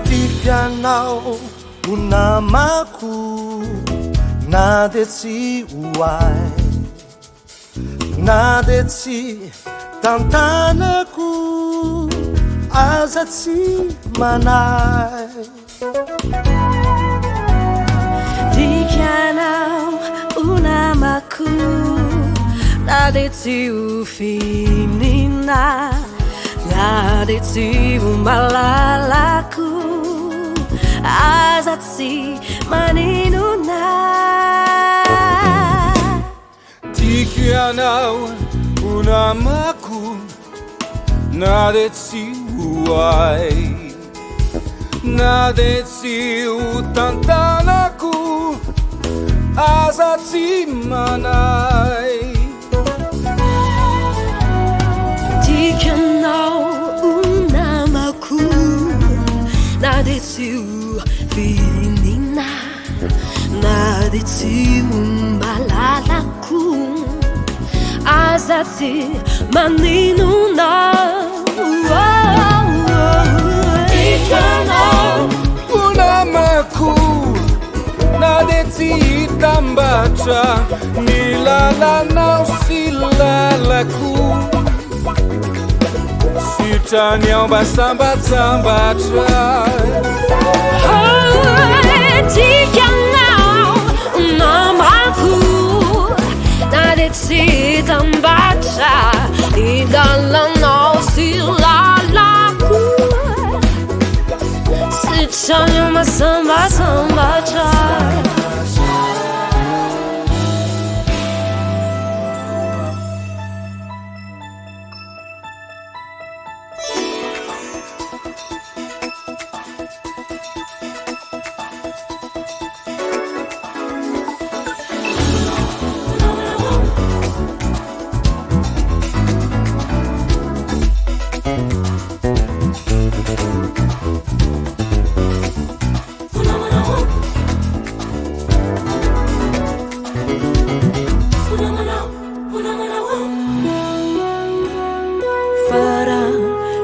Tiganao unamaku nadetsi uai nadetsi tantanaku azatsi manai Tiganao unamaku nadetsi ufinina nadetsi umalalaku azatsi maninuna Tiganao unamaku nadetsi uai nadetsi utantanaku azatsi manai Tiganao unamaku nadetsi ufinina nadetsi umalalaku azatsi maninuna Tiganao unamaku nadetsi tambacha nilalanao silalaku sitanyamba sambatambacha Tiganao unamaku nadetsi tambacha nilalanao silalaku sitanyamba sambatambacha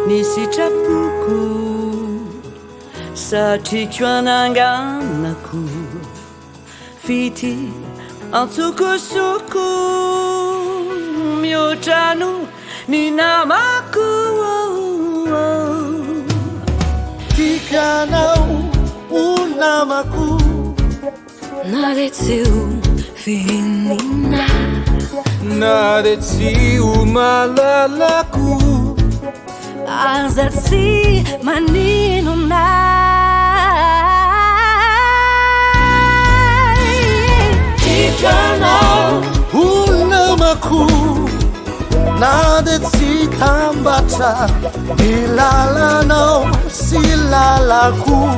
Nisichapuku satichwananganaku fiti antukusuku miotanu ninamaku Tiganao unamaku nadetsi ufinina nadetsi umalalaku azatsi maninuna Tiganao unamaku nadetsi tambacha nilalanao silalaku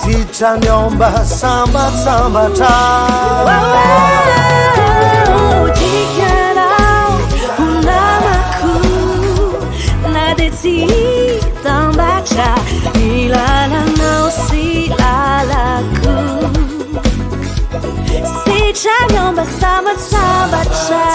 sitanyamba sambatambacha Tiganao unamaku nadetsi tambacha nilalanao silalaku sitanyamba sambatambacha